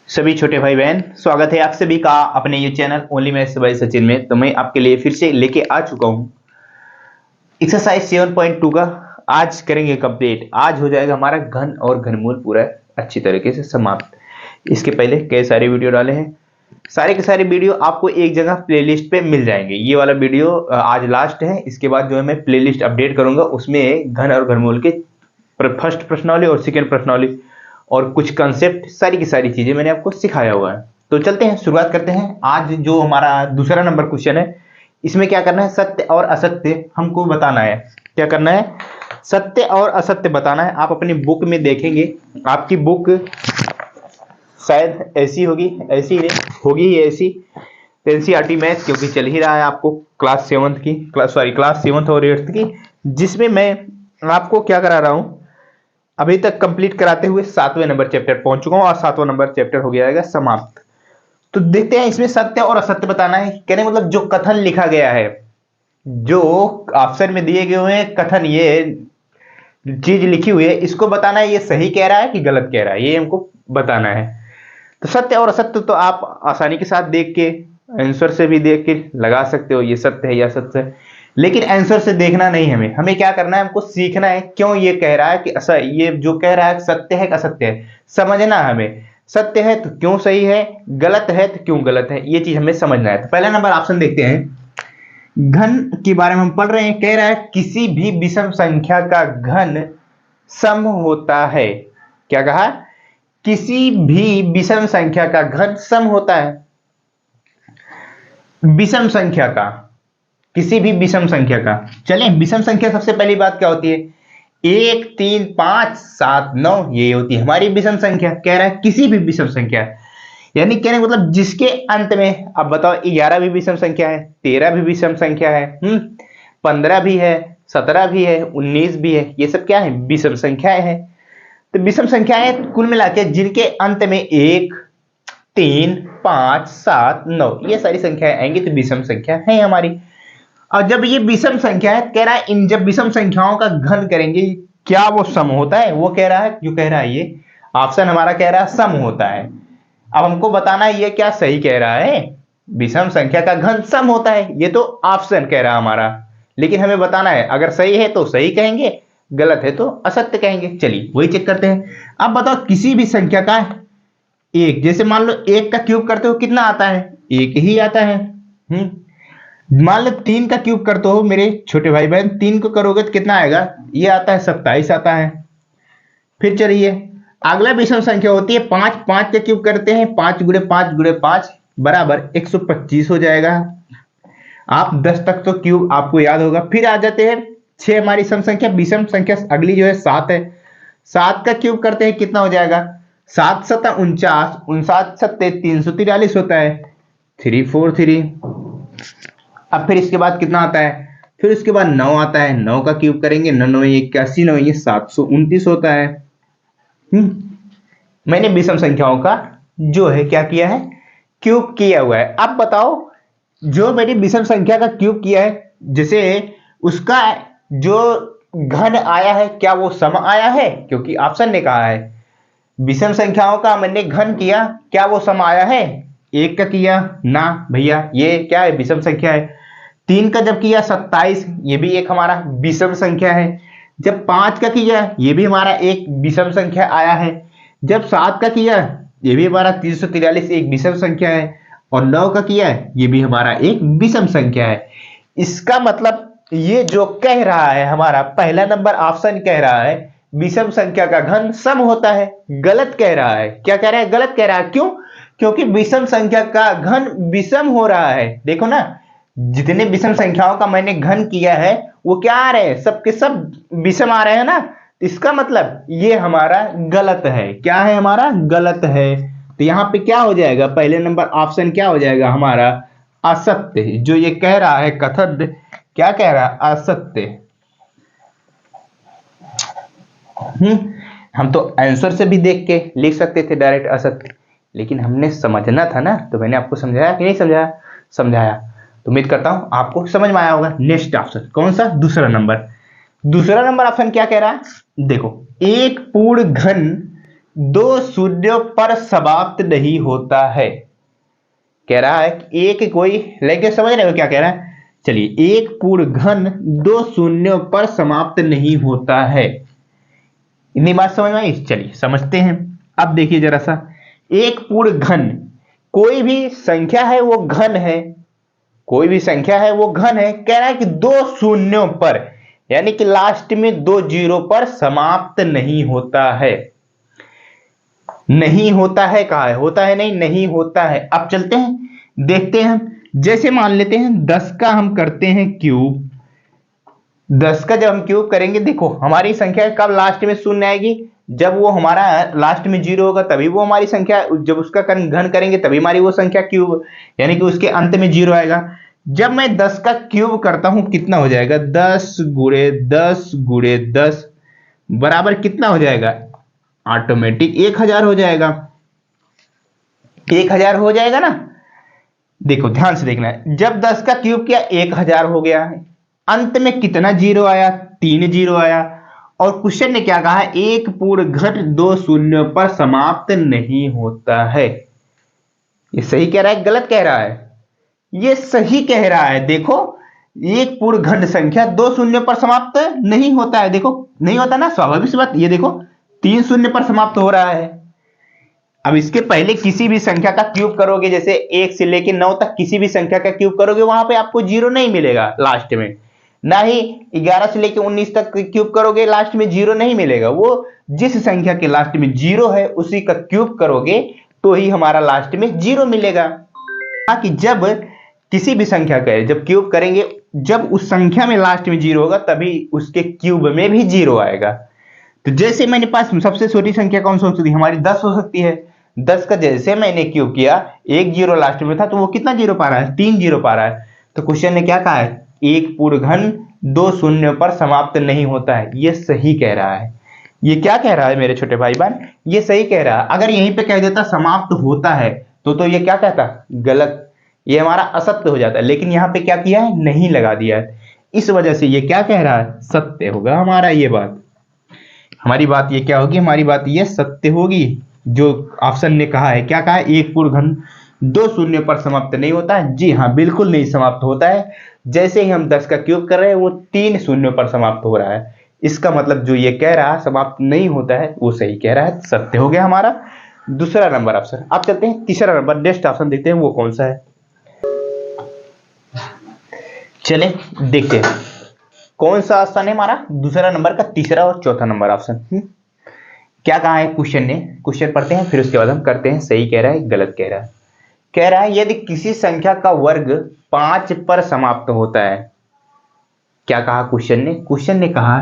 सभी छोटे भाई बहन, स्वागत है आप सभी का अपने ये channel only maths by Sachin में। तो मैं आपके लिए फिर से लेके आ चुका हूँ एक्सरसाइज 7.2 का। आज करेंगे कंप्लीट। आज हो जाएगा हमारा घन और घनमूल पूरा अच्छी तरीके से समाप्त। इसके पहले कई सारे वीडियो डाले हैं, सारे के सारे वीडियो आपको एक जगह प्लेलिस्ट पे मिल जाएंगे। ये वाला वीडियो आज लास्ट है। इसके बाद जो है मैं प्लेलिस्ट अपडेट करूंगा, उसमें घन और घनमूल के फर्स्ट प्रश्नावली और सेकेंड प्रश्नावली और कुछ कंसेप्ट, सारी की सारी चीजें मैंने आपको सिखाया हुआ है। तो चलते हैं, शुरुआत करते हैं। आज जो हमारा दूसरा नंबर क्वेश्चन है, इसमें क्या करना है, सत्य और असत्य हमको बताना है। क्या करना है, सत्य और असत्य बताना है। आप अपनी बुक में देखेंगे, आपकी बुक शायद ऐसी होगी, ऐसी नहीं होगी, ये ऐसी एनसीईआरटी मैथ्स, क्योंकि चल ही रहा है आपको क्लास 7 की, क्लास 7 और 8 की, जिसमें मैं आपको क्या करा रहा हूं, अभी तक कंप्लीट कराते हुए 7वें नंबर चैप्टर पहुंच चुका हूं और 7वां नंबर चैप्टर हो गया समाप्त। तो देखते हैं, इसमें सत्य और असत्य बताना है। कहने मतलब जो कथन लिखा गया है, जो ऑप्शन में दिए गए हुए हैं कथन, ये चीज लिखी हुई है, इसको बताना है ये सही कह रहा है कि गलत कह रहा है, ये हमको बताना है। तो सत्य और असत्य तो आप आसानी के साथ देख के, आंसर से भी देख के लगा सकते हो ये सत्य है या सत्य है। लेकिन आंसर से देखना नहीं, हमें क्या करना है, हमको सीखना है क्यों ये कह रहा है कि ऐसा, ये जो कह रहा है सत्य है कि असत्य है, समझना है हमें। सत्य है तो क्यों सही है, गलत है तो क्यों गलत है, ये चीज हमें समझना है। तो पहला नंबर ऑप्शन देखते हैं। घन के बारे में हम पढ़ रहे हैं, कह रहा है किसी भी विषम संख्या का घन सम होता है। क्या कहा, किसी भी विषम संख्या का घन सम होता है। विषम संख्या का, किसी भी विषम संख्या का। चलें, विषम संख्या सबसे पहली बात क्या होती है, 1 3 5 7 9, ये होती है हमारी विषम संख्या। कह रहा है किसी भी विषम संख्या, यानी कहने का मतलब जिसके अंत में, अब बताओ, 11 भी विषम संख्या है, 13 भी विषम संख्या है, 15 भी है, 17 भी है, 19 भी है, ये सब क्या है, विषम संख्याएं हैं। तो विषम संख्याएं कुल मिला के जिनके अंत में 1 3 5 7 9, ये सारी संख्याएं आएंगी तो विषम संख्या है हमारी। और जब ये विषम संख्या है, कह रहा है इन जब विषम संख्याओं का घन करेंगे, क्या वो सम होता है, वो कह रहा है, क्यों कह रहा है, ये ऑप्शन हमारा कह रहा है सम होता है। अब हमको बताना है ये क्या सही कह रहा है, विषम संख्या का घन सम होता है, ये तो ऑप्शन कह रहा है हमारा। लेकिन हमें बताना है, अगर सही है तो सही कहेंगे, गलत है तो असत्य कहेंगे। चलिए वही चेक करते हैं। अब बताओ, किसी भी संख्या का एक, जैसे मान लो 1 का क्यूब करते हो कितना आता है, 1 ही आता है। मान लो 3 का क्यूब करते हो मेरे छोटे भाई बहन, 3 को करोगे तो कितना आएगा, ये आता है 27 आता है। फिर चलिए अगला विषम संख्या होती है 5, 5 का क्यूब करते हैं, 5 गुणे 5 गुणे 5 बराबर 125 हो जाएगा। आप 10 तक तो क्यूब आपको याद होगा। फिर आ जाते हैं 6, हमारी सम संख्या, विषम संख्या अगली जो है 7 है। 7 का क्यूब करते हैं कितना हो जाएगा, 7 सता 49, 59 सत्ते 343 होता है, 343। अब फिर इसके बाद कितना आता है, फिर उसके बाद 9 आता है, 9 का क्यूब करेंगे, 9 9 81, 9 ये 729 होता है। मैंने विषम संख्याओं का जो है क्या किया है, क्यूब किया हुआ है। अब बताओ, जो मैंने विषम संख्या का क्यूब किया है, जैसे उसका जो घन आया है, क्या वो सम आया है, क्योंकि ऑप्शन ने कहा है विषम संख्याओं का मैंने घन किया, क्या वो सम आया है। 1 का किया ना भैया, ये क्या है, विषम संख्या है। 3 का जब किया 27, ये भी एक हमारा विषम संख्या है। जब 5 का किया, ये भी हमारा एक विषम संख्या आया है। जब 7 का किया, ये भी हमारा 343 एक विषम संख्या है। और 9 का किया, ये भी हमारा एक विषम संख्या है। इसका मतलब ये जो कह रहा है हमारा पहला नंबर ऑप्शन कह रहा है विषम संख्या का घन सम होता है, गलत कह रहा है। क्या कह रहा है, गलत कह रहा है। क्यों, क्योंकि विषम संख्या का घन विषम हो रहा है। देखो ना, जितने विषम संख्याओं का मैंने घन किया है वो क्या आ रहे हैं, सबके सब विषम आ रहे हैं ना। इसका मतलब ये हमारा गलत है। क्या है हमारा, गलत है। तो यहां पे क्या हो जाएगा, पहले नंबर ऑप्शन क्या हो जाएगा हमारा, असत्य। जो ये कह रहा है कथन, क्या कह रहा है, असत्य। हम तो आंसर से भी देख के लिख सकते थे डायरेक्ट असत्य, लेकिन हमने समझना था ना। तो मैंने आपको समझाया कि नहीं समझाया, समझाया। तो उम्मीद करता हूं आपको समझ में आया होगा। नेक्स्ट ऑप्शन कौन सा, दूसरा नंबर। दूसरा नंबर ऑप्शन क्या कह रहा है, देखो, एक पूर्ण घन दो शून्यों पर समाप्त नहीं होता है। कह रहा है कि एक कोई, लेकिन समझ रहे हो क्या कह रहा है? चलिए, एक पूर्ण घन दो शून्यों पर समाप्त नहीं होता है। इतनी बात समझ में आई? चलिए समझते हैं। अब देखिए जरा सा, एक पूर्ण घन, कोई भी संख्या है वो घन है, कोई भी संख्या है वो घन है। कह रहा है कि दो शून्यों पर, यानी कि लास्ट में दो जीरो पर समाप्त नहीं होता है। नहीं होता है कहा है? होता है नहीं, नहीं होता है। अब चलते हैं देखते हैं। जैसे मान लेते हैं 10 का हम करते हैं क्यूब। 10 का जब हम क्यूब करेंगे, देखो हमारी संख्या कब लास्ट में शून्य आएगी? जब वो हमारा लास्ट में जीरो होगा तभी वो हमारी संख्या, जब उसका घन करेंगे तभी हमारी वो संख्या क्यूब, यानी कि उसके अंत में जीरो आएगा। जब मैं 10 का क्यूब करता हूं कितना हो जाएगा? 10 गुणे 10 गुणे 10 बराबर कितना हो जाएगा? ऑटोमेटिक 1000 हो जाएगा। 1000 हो जाएगा ना। देखो ध्यान से देखना है, जब 10 का क्यूब किया 1000 हो गया है। अंत में कितना जीरो आया? 3 जीरो आया। और क्वेश्चन ने क्या कहा है? एक पूर्ण घन दो शून्यों पर समाप्त नहीं होता है। ये सही कह रहा है गलत कह रहा है? ये सही कह रहा है। देखो, एक पूर्ण घन संख्या दो शून्य पर समाप्त नहीं होता है। देखो नहीं होता ना, स्वाभाविक सी बात। ये देखो 3 शून्य पर समाप्त हो रहा है। अब इसके पहले किसी भी संख्या का क्यूब करोगे, जैसे 1 से लेकर 9 तक किसी भी संख्या का क्यूब करोगे, वहां पे आपको जीरो नहीं मिलेगा लास्ट में। ना ही 11 से लेकर 19 तक क्यूब करोगे, लास्ट में जीरो नहीं मिलेगा। वो जिस संख्या के लास्ट में जीरो है उसी का क्यूब करोगे तो ही हमारा लास्ट में जीरो मिलेगा। कि जब किसी भी संख्या का जब क्यूब करेंगे, जब उस संख्या में लास्ट में जीरो होगा तभी उसके क्यूब में भी जीरो आएगा। तो जैसे मैंने पास सबसे छोटी संख्या कौन सी हो सकती है? हमारी 10 हो सकती है। 10 का जैसे मैंने क्यूब किया, एक जीरो लास्ट में था, तो वो कितना जीरो पा रहा है? 3 जीरो पा रहा है। तो क्वेश्चन ने क्या कहा है? एक पूर्ण घन दो शून्य पर समाप्त नहीं होता है। ये सही कह रहा है। ये क्या कह रहा है मेरे छोटे भाई बहन? ये सही कह रहा है। अगर यहीं पे कह देता समाप्त होता है तो ये क्या कहता? गलत। ये हमारा असत्य हो जाता है। लेकिन यहाँ पे क्या किया है? नहीं लगा दिया है। इस वजह से ये क्या कह रहा है? सत्य होगा हमारा। ये बात हमारी बात ये क्या होगी? हमारी बात ये सत्य होगी। जो ऑप्शन ने कहा है, क्या कहा है? एक पूर्ण घन दो शून्य पर समाप्त नहीं होता है। जी हाँ, बिल्कुल नहीं समाप्त होता है। जैसे ही हम 10 का क्यूब कर रहे हैं वो 3 शून्यों पर समाप्त हो रहा है। इसका मतलब जो ये कह रहा है समाप्त नहीं होता है, वो सही कह रहा है। सत्य हो गया हमारा दूसरा नंबर ऑप्शन। अब चलते हैं तीसरा नंबर, नेक्स्ट ऑप्शन देखते हैं वो कौन सा है। चले देखते हैं कौन सा ऑप्शन है हमारा दूसरा नंबर का, तीसरा और चौथा नंबर ऑप्शन। क्या कहा है क्वेश्चन ने? क्वेश्चन पढ़ते हैं फिर उसके बाद हम करते हैं सही कह रहा है गलत कह रहा है। कह रहा है यदि किसी संख्या का वर्ग 5 पर समाप्त होता है। क्या कहा क्वेश्चन ने? क्वेश्चन ने कहा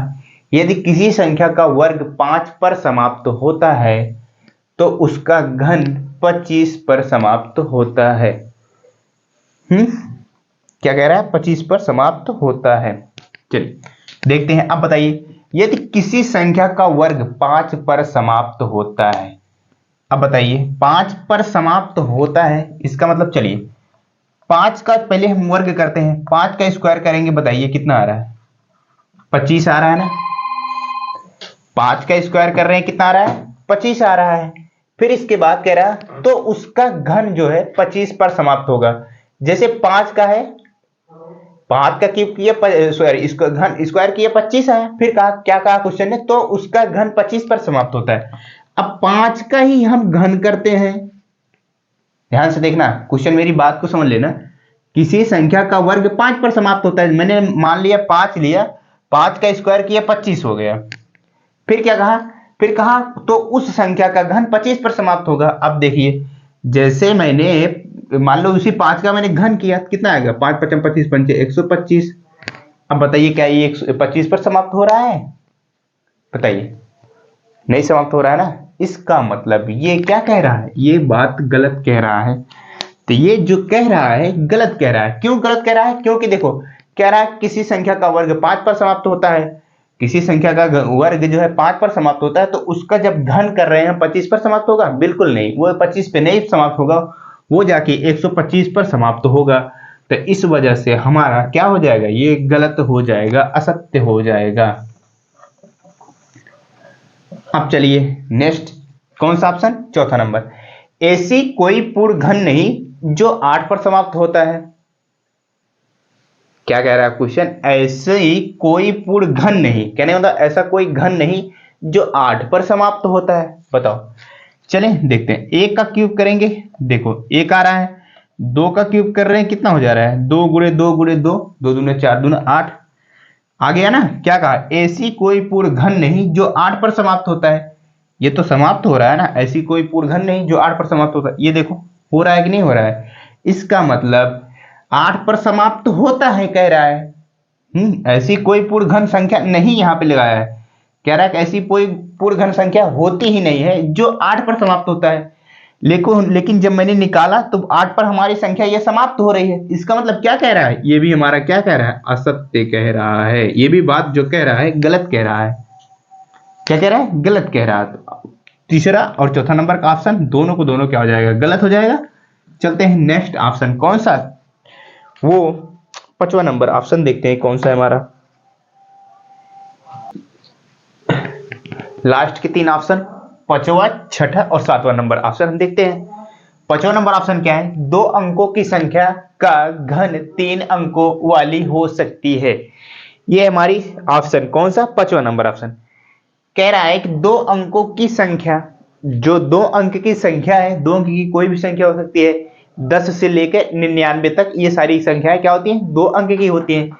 यदि किसी संख्या का वर्ग 5 पर समाप्त होता है तो उसका घन 25 पर समाप्त होता है। क्या कह रहा है? 25 पर समाप्त होता है। चलिए देखते हैं। अब बताइए, यदि किसी संख्या का वर्ग 5 पर समाप्त होता है। अब बताइए 5 पर समाप्त होता है, इसका मतलब चलिए 5 का पहले हम वर्ग करते हैं। 5 का स्क्वायर करेंगे, बताइए कितना आ रहा है? 25 आ रहा है ना। 5 का स्क्वायर कर रहे हैं, कितना आ रहा है? 25 आ रहा है। फिर इसके बाद कह रहा है तो उसका घन जो है 25 पर समाप्त होगा। जैसे 5 का है, 5 का क्यूब किया, सॉरी इसका घन स्क्वायर किया, 25 आया। फिर कहा, क्या कहा क्वेश्चन ने? तो उसका घन 25 पर समाप्त होता है। अब 5 का ही हम घन करते हैं। ध्यान से देखना, क्वेश्चन मेरी बात को समझ लेना। किसी संख्या का वर्ग 5 पर समाप्त होता है। मैंने मान लिया 5 लिया, 5 का स्क्वायर किया, 25 हो गया। फिर क्या कहा? फिर कहा तो उस संख्या का घन 25 पर समाप्त होगा। अब देखिए, जैसे मैंने मान लो उसी 5 का मैंने घन किया, कितना आएगा? 5 5 25 पंचे 125। अब बताइए क्या ये 125 पर समाप्त हो रहा है? बताइए, नहीं समाप्त हो रहा है ना। इसका मतलब ये क्या कह रहा है? ये बात गलत कह रहा है। तो ये जो कह रहा है गलत कह रहा है। क्यों गलत कह रहा है? क्योंकि देखो कह रहा है किसी संख्या का वर्ग 5 पर समाप्त होता है। किसी संख्या का वर्ग जो है 5 पर समाप्त होता है, तो उसका जब घन कर रहे हैं 25 पर समाप्त होगा? बिल्कुल नहीं, वो 25 पे नहीं समाप्त होगा, वो जाके 125 पर समाप्त होगा। तो इस वजह से हमारा क्या हो जाएगा? ये गलत हो जाएगा, असत्य हो जाएगा। अब चलिए नेक्स्ट कौन सा ऑप्शन? चौथा नंबर। ऐसी कोई पूर्ण घन नहीं जो 8 पर समाप्त होता है। क्या कह रहा है क्वेश्चन? ऐसी कोई पूर्ण घन नहीं, कहने मतलब ऐसा कोई घन नहीं जो 8 पर समाप्त होता है। बताओ। चलें देखते हैं। 1 का क्यूब करेंगे, देखो 1 आ रहा है। 2 का क्यूब कर रहे हैं, कितना हो जा रहा है? 2 गुणे 2 गुणे 2, 2 दूने 4, दूने 8 आ गया ना। क्या कहा? ऐसी कोई पूर्ण घन नहीं जो 8 पर समाप्त होता है। ये तो समाप्त हो रहा है ना, ऐसी कोई पूर्ण घन नहीं जो 8 पर समाप्त होता है। ये देखो हो रहा है कि नहीं हो रहा है? इसका मतलब 8 पर समाप्त होता है कह रहा है। ऐसी कोई पूर्ण घन संख्या नहीं, यहां पे लगाया है। कह रहा है कि ऐसी कोई पूर्ण घन संख्या होती ही नहीं है जो 8 पर समाप्त होता है। लेकिन जब मैंने निकाला तो 8 पर हमारी संख्या ये समाप्त हो रही है। इसका मतलब क्या कह रहा है? ये भी हमारा क्या कह रहा है? असत्य कह रहा है। ये भी बात जो कह रहा है गलत कह रहा है। क्या कह रहा है? गलत कह रहा है। तो तीसरा और चौथा नंबर का ऑप्शन दोनों को दोनों क्या हो जाएगा? गलत हो जाएगा। चलते हैं नेक्स्ट ऑप्शन कौन सा? वो 5वां नंबर ऑप्शन देखते हैं कौन सा है हमारा। लास्ट के 3 ऑप्शन 5वां, 6ठा और 7वां नंबर ऑप्शन हम देखते हैं। 5वां नंबर ऑप्शन क्या है? 2 अंकों की संख्या का घन 3 अंकों वाली हो सकती है। ये हमारी ऑप्शन कौन सा? 5वां नंबर ऑप्शन। कह रहा है कि 2 अंकों की संख्या, जो 2 अंक की संख्या है, 2 अंक की कोई भी संख्या हो सकती है, 10 से लेकर 99 तक ये सारी संख्याएं क्या होती हैं? 2 अंक की होती हैं।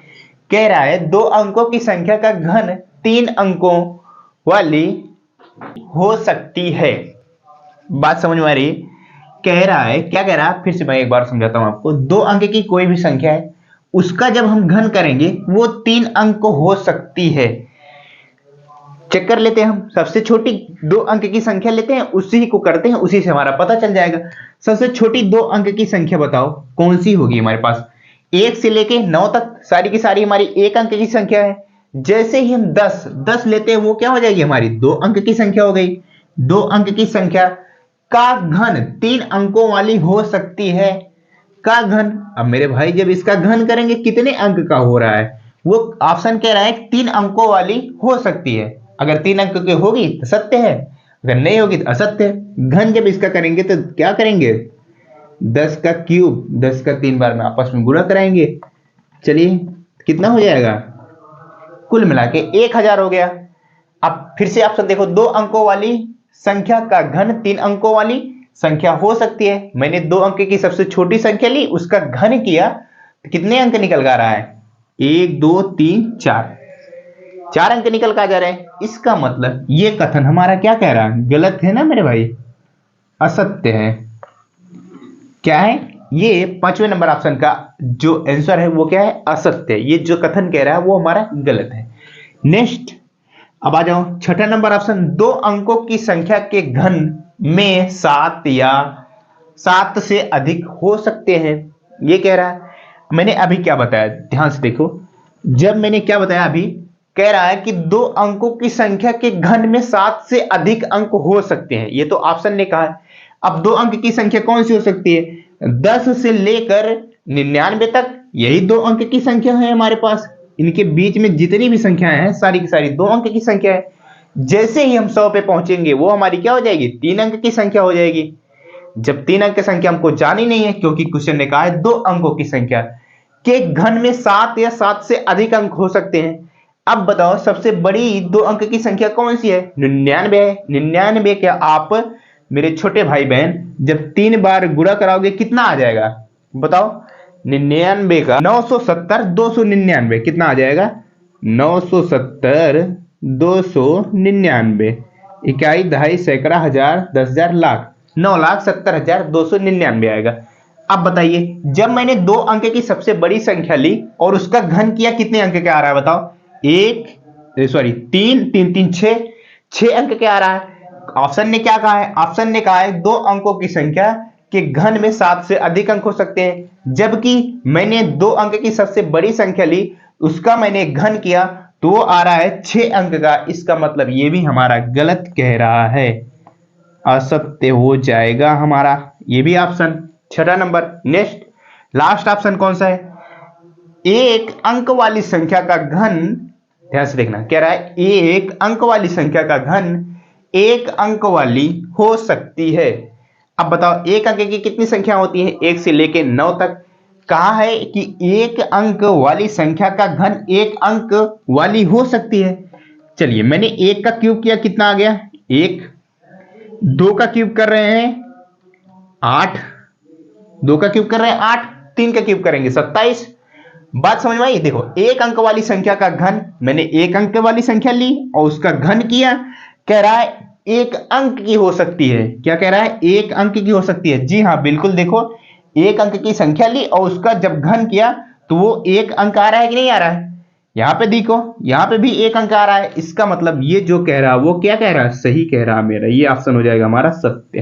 कह रहा है 2 अंकों की संख्या का घन 3 अंकों वाली हो सकती है। बात समझ में आ रही है? कह रहा है, क्या कह रहा है? फिर से मैं एक बार समझाता हूं आपको। 2 अंक की कोई भी संख्या है, उसका जब हम घन करेंगे वो 3 अंक हो सकती है। चेक कर लेते हैं हम। सबसे छोटी 2 अंक की संख्या लेते हैं, उसी को करते हैं, उसी से हमारा पता चल जाएगा। सबसे छोटी 2 अंक की संख्या बताओ कौन सी होगी हमारे पास? 1 से लेके 9 तक सारी की सारी हमारी 1 अंक की संख्या है। जैसे ही हम 10 लेते हैं, वो क्या हो जाएगी? हमारी 2 अंक की संख्या हो गई। 2 अंक की संख्या का घन 3 अंकों वाली हो सकती है। का घन, अब मेरे भाई जब इसका घन करेंगे कितने अंक का हो रहा है? वो ऑप्शन कह रहा है 3 अंकों वाली हो सकती है। अगर 3 अंक की होगी तो सत्य है, अगर नहीं होगी तो असत्य है। घन जब इसका करेंगे तो क्या करेंगे? 10 का क्यूब 10 का 3 बार में आपस में गुणा कराएंगे। चलिए कितना हो जाएगा? कुल मिला के 1000 हो गया। अब फिर से ऑप्शन देखो, 2 अंकों वाली संख्या का घन 3 अंकों वाली संख्या हो सकती है। मैंने 2 अंक की सबसे छोटी संख्या ली, उसका घन किया तो कितने अंक निकल आ रहा है? 1 2 3 4, 4 अंक निकल कर आ जा रहे हैं। इसका मतलब ये कथन हमारा क्या कह रहा है? गलत है ना मेरे भाई, असत्य है। क्या है? ये 5वें नंबर ऑप्शन का जो आंसर है वो क्या है? असत्य है। ये जो कथन कह रहा है वो हमारा गलत है। नेक्स्ट अब आ जाओ 6ठा नंबर ऑप्शन। 2 अंकों की संख्या के घन में 7 या 7 से अधिक हो सकते हैं। ये कह रहा है। मैंने अभी क्या बताया, ध्यान से देखो। जब मैंने क्या बताया अभी, कह रहा है कि 2 अंकों की संख्या के घन में 7 से अधिक अंक हो सकते हैं। ये तो ऑप्शन ने कहा है। अब 2 अंक की संख्या कौन सी हो सकती है? 10 से लेकर 99 तक, यही 2 अंक की संख्या है हमारे पास। इनके बीच में जितनी भी संख्याएं हैं सारी की सारी 2 अंक की संख्या है। जैसे ही हम 100 पे पहुंचेंगे वो हमारी क्या हो जाएगी? 3 अंक की संख्या हो जाएगी। जब 3 अंक की संख्या हमको जानी नहीं है, क्योंकि क्वेश्चन ने कहा है 2 अंकों की संख्या के घन में 7 या 7 से अधिक अंक हो सकते हैं। अब बताओ सबसे बड़ी 2 अंक की संख्या कौन सी है? 99 है। 99 क्या आप मेरे छोटे भाई बहन जब 3 बार गुणा कराओगे कितना आ जाएगा? बताओ। 99 का 970 299 कितना आ जाएगा? 970 299, इकाई दहाई सैकड़ा हजार 10,000 लाख, 9,70,299 आएगा। अब बताइए, जब मैंने 2 अंक की सबसे बड़ी संख्या ली और उसका घन किया, कितने अंक का आ रहा है बताओ? 3 3 3 6 अंक के आ रहा है। ऑप्शन ने क्या कहा है? ऑप्शन ने कहा है 2 अंकों की संख्या के घन में 7 से अधिक अंक हो सकते हैं। जबकि मैंने 2 अंक की सबसे बड़ी संख्या ली, उसका मैंने घन किया तो वो आ रहा है 6 अंक का। इसका मतलब ये भी हमारा गलत कह रहा है, असत्य हो जाएगा हमारा ये भी ऑप्शन। 6ठा नंबर। नेक्स्ट लास्ट ऑप्शन कौन सा है? 1 अंक वाली संख्या का घन, ध्यान से देखना, कह रहा है 1 अंक वाली संख्या का घन एक अंक वाली हो सकती है। अब बताओ एक अंक की कितनी संख्या होती है, 1 से लेके 9 तक। कहा है कि एक अंक वाली संख्या का घन एक अंक वाली हो सकती है। चलिए मैंने 1 का क्यूब किया, कितना आ गया 1। 2 का क्यूब कर रहे हैं 8, 2 का क्यूब कर रहे हैं 8, 3 का क्यूब करेंगे 27। बात समझ में आई? देखो एक अंक वाली संख्या का घन, मैंने एक अंक वाली संख्या ली और उसका घन किया, कह रहा है एक अंक की हो सकती है। क्या कह रहा है? एक अंक की हो सकती है। जी हाँ बिल्कुल, देखो एक अंक की संख्या ली और उसका जब घन किया तो वो एक अंक आ रहा है कि नहीं आ रहा है? यहां पे देखो, यहां पे भी एक अंक आ रहा है। इसका मतलब ये जो कह रहा है वो क्या कह रहा है? सही कह रहा है मेरा। ये ऑप्शन हो जाएगा हमारा सत्य।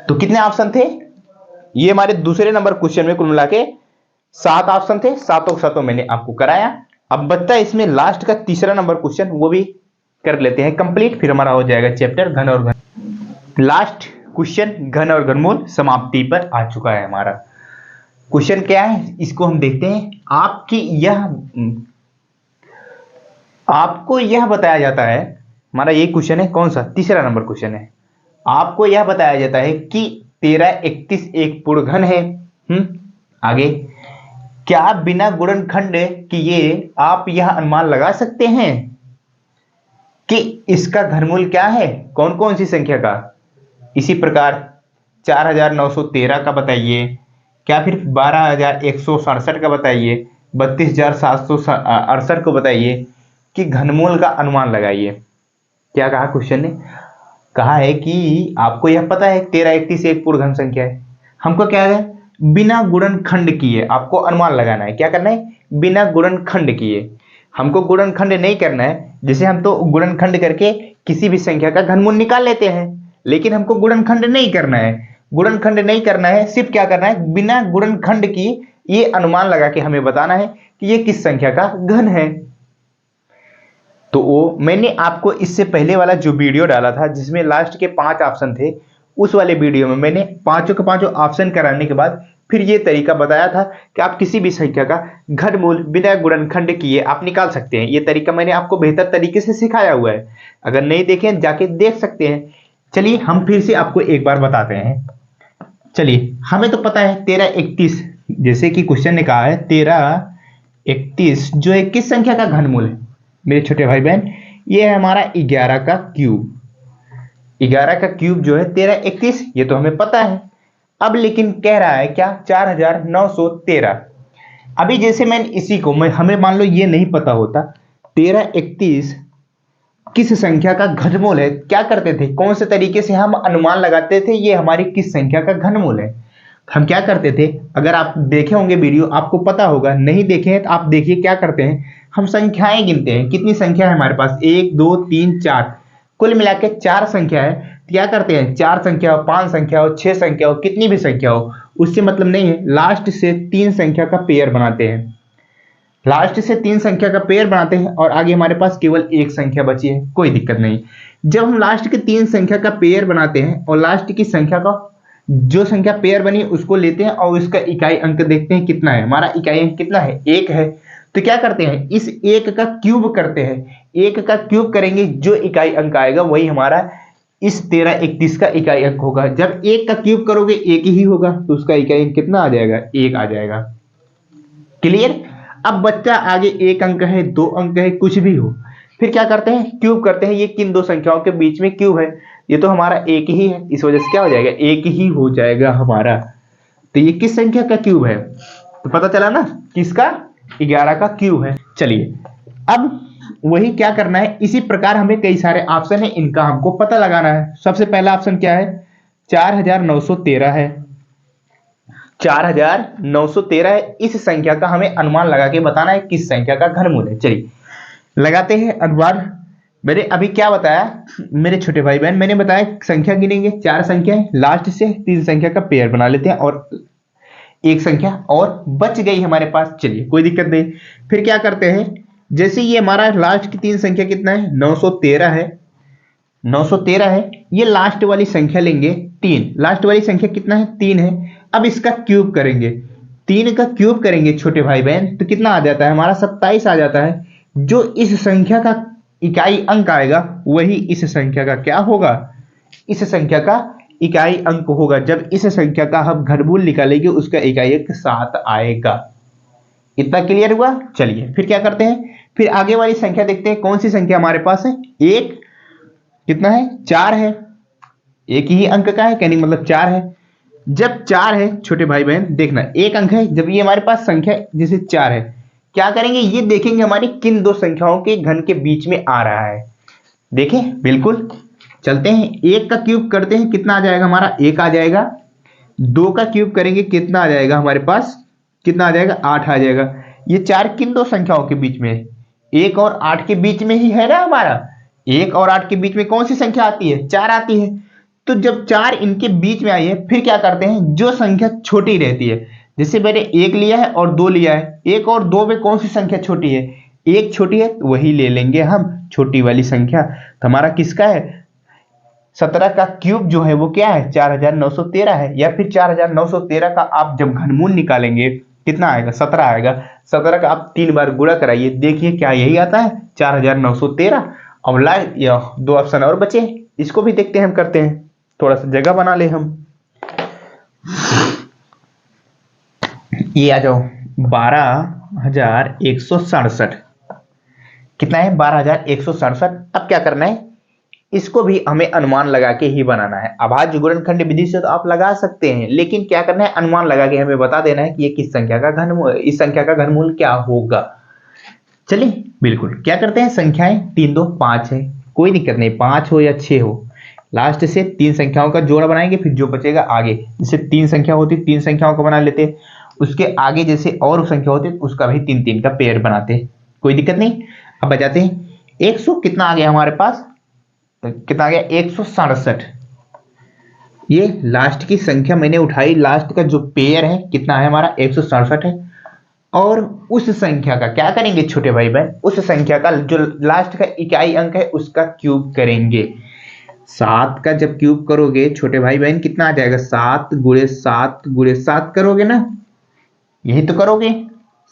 तो कितने ऑप्शन थे? ये हमारे दूसरे नंबर क्वेश्चन में कुल मिला के 7 ऑप्शन थे, सातों के सातों मैंने आपको कराया। अब बचता है इसमें लास्ट का तीसरा नंबर क्वेश्चन, वो भी कर लेते हैं कंप्लीट, फिर हमारा हो जाएगा चैप्टर घन और घन। लास्ट क्वेश्चन घन और घनमूल समाप्ति पर आ चुका है हमारा। क्वेश्चन क्या है इसको हम देखते हैं। आपको यह बताया जाता है, हमारा यही क्वेश्चन है, कौन सा? तीसरा नंबर क्वेश्चन है। आपको यह बताया जाता है कि 13 31 एक पूर्ण घन है। आगे, क्या बिना गुणनखंड किए आप यह अनुमान लगा सकते हैं कि इसका घनमूल क्या है, कौन कौन सी संख्या का? इसी प्रकार 4913 का बताइए, क्या फिर 12167 का बताइए, 32768 को बताइए कि घनमूल का अनुमान लगाइए। क्या कहा क्वेश्चन ने? कहा है कि आपको यह पता है 13 31 एक पूर्ण घन संख्या है। हमको क्या है? बिना गुणनखंड किए आपको अनुमान लगाना है। क्या करना है? बिना गुणनखंड किए। हमको गुणनखंड नहीं करना है। जैसे हम तो गुणनखंड करके किसी भी संख्या का घनमूल निकाल लेते हैं, लेकिन हमको गुणनखंड नहीं करना है। गुणनखंड नहीं करना है, सिर्फ क्या करना है? बिना गुणनखंड की ये अनुमान लगा के हमें बताना है कि ये किस संख्या का घन है। तो वो मैंने आपको इससे पहले वाला जो वीडियो डाला था जिसमें लास्ट के 5 ऑप्शन थे, उस वाले वीडियो में मैंने पांचों के पांचों ऑप्शन कराने के बाद फिर ये तरीका बताया था कि आप किसी भी संख्या का घनमूल बिना गुणनखंड किए आप निकाल सकते हैं। ये तरीका मैंने आपको बेहतर तरीके से सिखाया हुआ है, अगर नहीं देखें जाके देख सकते हैं। चलिए हम फिर से आपको एक बार बताते हैं। चलिए हमें तो पता है 13 31, जैसे कि क्वेश्चन ने कहा है 13 31 जो है किस संख्या का घनमूल है मेरे छोटे भाई बहन? ये है हमारा 11 का क्यूब। 11 का क्यूब जो है 13 31, ये तो हमें पता है। अब लेकिन कह रहा है क्या? 4913। अभी जैसे मैंने इसी को हमें मान लो ये नहीं पता होता 13 31 किस संख्या का घनमूल है, क्या करते थे? कौन से तरीके से हम अनुमान लगाते थे ये हमारी किस संख्या का घनमूल है? हम क्या करते थे, अगर आप देखे होंगे वीडियो आपको पता होगा, नहीं देखे हैं तो आप देखिए क्या करते हैं। हम संख्याएं गिनते हैं, कितनी संख्या है हमारे पास? 1 2 3 4, कुल मिला के 4 संख्या है। क्या करते हैं? 4 संख्या हो, 5 संख्या हो, 6 संख्या हो, कितनी भी संख्या हो, उससे मतलब नहीं है। लास्ट से 3 संख्या का पेयर बनाते हैं, लास्ट से 3 संख्या का पेयर बनाते हैं और आगे हमारे पास केवल एक संख्या बची है, कोई दिक्कत नहीं। जब हम लास्ट के 3 संख्या का पेयर बनाते हैं और लास्ट की संख्या का जो संख्या पेयर बनी उसको लेते हैं और उसका इकाई अंक देखते हैं कितना है। हमारा इकाई अंक कितना है? 1 है। तो क्या करते हैं? इस 1 का क्यूब करते हैं। 1 का क्यूब करेंगे, जो इकाई अंक आएगा वही हमारा इस 13 31 का इकाई अंक होगा। जब 1 का क्यूब करोगे 1 ही होगा, तो उसका इकाई अंक कितना आ जाएगा? 1 आ जाएगा। क्लियर? अब बच्चा आगे 1 अंक है, 2 अंक है, कुछ भी हो, फिर क्या करते हैं? क्यूब करते हैं। ये किन दो संख्याओं के बीच में क्यूब है? ये तो हमारा 1 ही है, इस वजह से क्या हो जाएगा? 1 ही हो जाएगा हमारा। तो ये किस संख्या का क्यूब है? तो पता चला ना, किसका? 11 का क्यूब है। चलिए अब वही क्या करना है, इसी प्रकार हमें कई सारे ऑप्शन है, इनका हमको पता लगाना है। सबसे पहला ऑप्शन क्या है? 4913 है। 4913 है। इस संख्या का हमें अनुमान लगा के बताना है किस संख्या का घनमूल है। चलिए लगाते हैं अनुमान। मैंने अभी क्या बताया मेरे छोटे भाई बहन? मैंने बताया संख्या गिनेंगे, 4 संख्या है, लास्ट से 3 संख्या का पेयर बना लेते हैं और एक संख्या और बच गई हमारे पास। चलिए कोई दिक्कत नहीं। फिर क्या करते हैं? जैसे ये हमारा लास्ट की 3 संख्या कितना है? 913 है। 913 है, ये लास्ट वाली संख्या लेंगे 3। लास्ट वाली संख्या कितना है? 3 है। अब इसका क्यूब करेंगे, 3 का क्यूब करेंगे छोटे भाई बहन, तो कितना आ जाता है हमारा? 27 आ जाता है। जो इस संख्या का इकाई अंक आएगा वही इस संख्या का क्या होगा, इस संख्या का इकाई अंक होगा। जब इस संख्या का हम घनमूल निकालेंगे उसका इकाई अंक 7 आएगा। इतना क्लियर हुआ। चलिए फिर क्या करते हैं, फिर आगे वाली संख्या देखते हैं। कौन सी संख्या हमारे पास है, एक कितना है, 4 है, एक ही अंक का है, कहने मतलब 4 है। जब 4 है छोटे भाई बहन देखना, एक अंक है, जब ये हमारे पास संख्या जैसे 4 है, क्या करेंगे, ये देखेंगे हमारी किन दो संख्याओं के घन के बीच में आ रहा है। देखें बिल्कुल, चलते हैं। एक का क्यूब करते हैं, कितना आ जाएगा हमारा, एक आ जाएगा। दो का क्यूब करेंगे, कितना आ जाएगा हमारे पास, कितना आ जाएगा, 8 आ जाएगा। ये 4 किन दो संख्याओं के बीच में है, 1 और 8 के बीच में ही है ना हमारा। 1 और 8 के बीच में कौन सी संख्या आती है, 4 आती है। तो जब 4 इनके बीच में आई है, फिर क्या करते हैं, जो संख्या छोटी रहती है, जैसे मैंने 1 लिया है और 2 लिया है, 1 और 2 में कौन सी संख्या छोटी है, 1 छोटी है, तो वही ले लेंगे हम, छोटी वाली संख्या। तो हमारा किसका है, 17 का क्यूब जो है वो क्या है, 4913 है। या फिर 4913 का आप जब घनमूल निकालेंगे कितना आएगा, 17 आएगा। 17 का आप 3 बार गुणा कराइए, देखिए क्या यही आता है, 4913। अब लाए या 2 ऑप्शन और बचे, इसको भी देखते हैं हम, करते हैं, थोड़ा सा जगह बना ले हम। ये आ जाओ, 12,167 कितना है, 12,167। अब क्या करना है, इसको भी हमें अनुमान लगा के ही बनाना है। अभाज्य गुणनखंड विधि से तो आप लगा सकते हैं, लेकिन क्या करना है, अनुमान लगा के हमें बता देना है कि ये किस संख्या का घनमूल, इस संख्या का घनमूल क्या होगा। चलिए बिल्कुल, क्या करते हैं, संख्याएं 3 2 5 है, कोई दिक्कत नहीं, 5 हो या 6 हो, लास्ट से 3 संख्याओं का जोड़ा बनाएंगे, फिर जो बचेगा आगे, जैसे 3 संख्या होती 3 संख्याओं का बना लेते, उसके आगे जैसे और संख्या होती उसका भी 3 3 का पेयर बनाते, कोई दिक्कत नहीं। अब बजाते हैं, 100 कितना आ गया हमारे पास, कितना आ गया, 167। ये लास्ट की संख्या मैंने उठाई, लास्ट का जो पेयर है कितना है हमारा, 167 है। और उस संख्या का क्या करेंगे छोटे भाई बहन, उस संख्या का जो लास्ट का इकाई अंक है उसका क्यूब करेंगे। 7 का जब क्यूब करोगे छोटे भाई बहन कितना आ जाएगा, 7 गुणे 7 गुणे 7 करोगे ना, यही तो करोगे।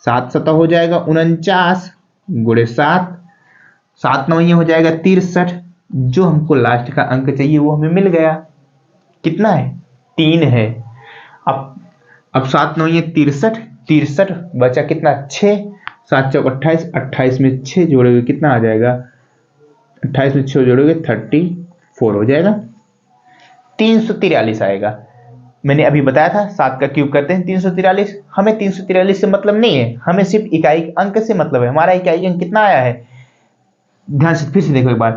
7 7 हो जाएगा 49 गुणे 7, 7 9 ये हो जाएगा 63। जो हमको लास्ट का अंक चाहिए वो हमें मिल गया, कितना है, 3 है। अब 7 9 ये 63, 63 बचा कितना, 6, 7 चौक 28, 28 में 6 जोड़ोगे कितना आ जाएगा, 28 में 6 जोड़ोगे 34 हो जाएगा, 343 आएगा। मैंने अभी बताया था 7 का क्यूब करते हैं 343। हमें 343 से मतलब नहीं है, हमें सिर्फ इकाई अंक से मतलब है। हमारा इकाई अंक कितना आया है, ध्यान से फिर से देखो एक बार,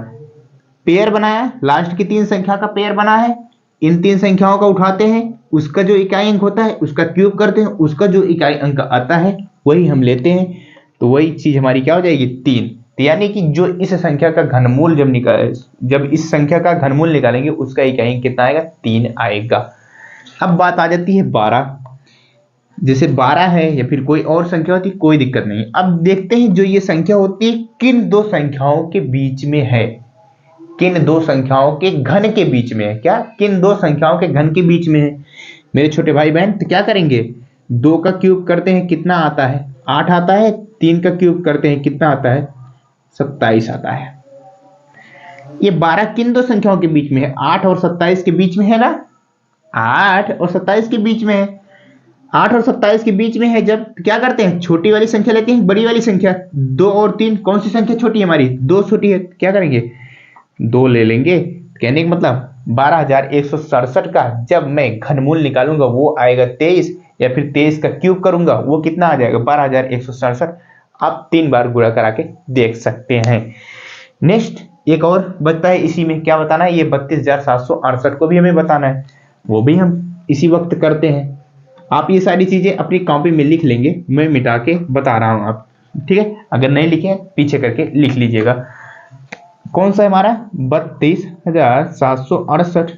पेयर बनाया, लास्ट की 3 संख्या का पेयर बना है, इन 3 संख्याओं का उठाते हैं, उसका जो इकाई अंक होता है उसका क्यूब करते हैं, उसका जो इकाई अंक आता है वही हम लेते हैं, तो वही चीज हमारी क्या हो जाएगी, 3। तो यानी कि जो इस संख्या का घनमूल जब इस संख्या का घनमूल निकालेंगे उसका इकाई अंक कितना आएगा, 3 आएगा। अब बात आ जाती है 12, जैसे 12 है या फिर कोई और संख्या होती है कोई दिक्कत नहीं। अब देखते हैं जो ये संख्या होती है किन दो संख्याओं के बीच में है, किन दो संख्याओं के घन के बीच में है, क्या किन दो संख्याओं के घन के बीच में है मेरे छोटे भाई बहन। तो क्या करेंगे, 2 का क्यूब करते हैं कितना आता है, 8 आता है। 3 का क्यूब करते हैं कितना आता है, 27 आता है। ये 12 किन दो संख्याओं के बीच में है, 8 और 27 के बीच में है ना, 8 और 27 के बीच में है, 8 और 27 के बीच में है। जब क्या करते हैं, छोटी वाली संख्या लेते हैं, बड़ी वाली संख्या, 2 और 3 कौन सी संख्या छोटी है हमारी, 2 छोटी है, क्या करेंगे 2 ले लेंगे। कहने का मतलब 12,167 का जब मैं घनमूल निकालूंगा वो आएगा 23, या फिर 23 का क्यूब करूंगा वो कितना आ जाएगा, 12,167। आप 3 बार गुणा करा के देख सकते हैं। नेक्स्ट एक और बचता है, इसी में क्या बताना है, ये 32,768 को भी हमें बताना है, वो भी हम इसी वक्त करते हैं। आप ये सारी चीजें अपनी कॉपी में लिख लेंगे, मैं मिटा के बता रहा हूं आप, ठीक है। अगर नहीं लिखे पीछे करके लिख लीजिएगा। कौन सा है हमारा, 32,768।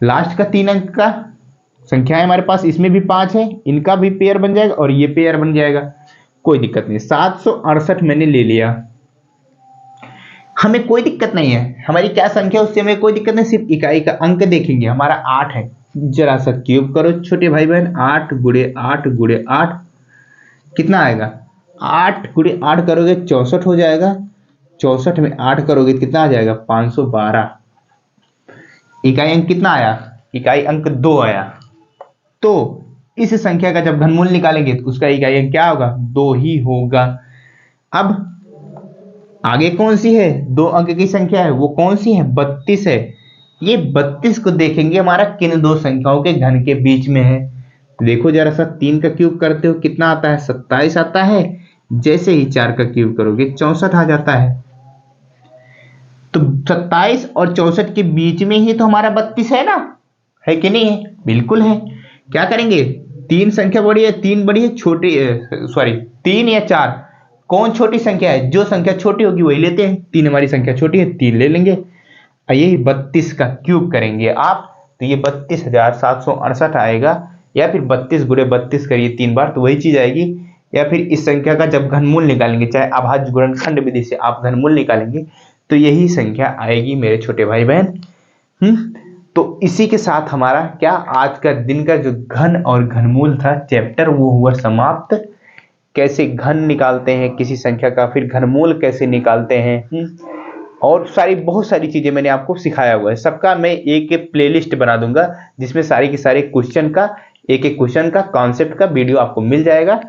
लास्ट का 3 अंक का संख्या है हमारे पास, इसमें भी 5 है, इनका भी पेयर बन जाएगा और ये पेयर बन जाएगा, कोई दिक्कत नहीं। 768 मैंने ले लिया, हमें कोई दिक्कत नहीं है, हमारी क्या संख्या उससे हमें कोई दिक्कत नहीं, सिर्फ इकाई का अंक देखेंगे। हमारा 8 है, जरा सा क्यूब करो छोटे भाई बहन, 8 गुणे 8 गुणे 8 कितना आएगा, 8 गुणे 8 करोगे 64 हो जाएगा। 64 में 8 करोगे तो कितना आ जाएगा 512। इकाई अंक कितना आया, इकाई अंक 2 आया। तो इस संख्या का जब घनमूल निकालेंगे तो उसका इकाई अंक क्या होगा, 2 ही होगा। अब आगे कौन सी है 2 अंक की संख्या है, वो कौन सी है 32 है। ये 32 को देखेंगे हमारा किन दो संख्याओं के घन के बीच में है। देखो जरा सा 3 का क्यूब करते हो कितना आता है 27 आता है, जैसे ही 4 का क्यूब करोगे 64 आ जाता है। तो 27 और 64 के बीच में ही तो हमारा 32 है ना, है कि नहीं है, बिल्कुल है। क्या करेंगे, 3 संख्या बड़ी है, 3 बड़ी है, छोटी सॉरी 3 या 4 कौन छोटी संख्या है, जो संख्या छोटी होगी वही लेते हैं। 3 हमारी संख्या छोटी है 3 ले लेंगे। यही 32 का क्यूब करेंगे आप तो ये 32,768 आएगा, या फिर 32 गुणे 32 करिए 3 बार तो वही चीज आएगी। या फिर इस संख्या का जब घनमूल निकालेंगे, चाहे अभाज्य गुणनखंड विधि से आप घनमूल निकालेंगे तो यही संख्या आएगी मेरे छोटे भाई बहन। तो इसी के साथ हमारा क्या आज का दिन का जो घन और घनमूल था चैप्टर वो हुआ समाप्त। कैसे घन निकालते हैं किसी संख्या का, फिर घनमूल कैसे निकालते हैं, और बहुत सारी चीजें मैंने आपको सिखाया हुआ है। सबका मैं एक एक प्लेलिस्ट बना दूंगा जिसमें सारे के सारे क्वेश्चन का एक एक क्वेश्चन का कॉन्सेप्ट का वीडियो आपको मिल जाएगा।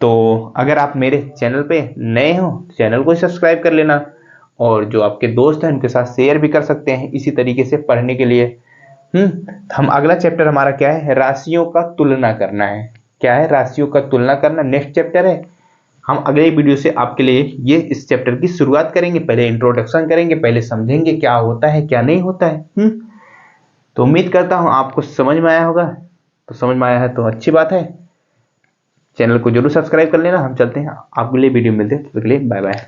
तो अगर आप मेरे चैनल पे नए हो चैनल को सब्सक्राइब कर लेना, और जो आपके दोस्त हैं उनके साथ शेयर भी कर सकते हैं इसी तरीके से पढ़ने के लिए। हम अगला चैप्टर हमारा क्या है, राशियों का तुलना करना है। क्या है, राशियों का तुलना करना नेक्स्ट चैप्टर है। हम अगले वीडियो से आपके लिए ये इस चैप्टर की शुरुआत करेंगे। पहले इंट्रोडक्शन करेंगे, पहले समझेंगे क्या होता है क्या नहीं होता है। तो उम्मीद करता हूं आपको समझ में आया होगा। तो समझ में आया है तो अच्छी बात है, चैनल को जरूर सब्सक्राइब कर लेना। हम चलते हैं, आपके लिए वीडियो मिलते हैं, तब तक के लिए बाय बाय।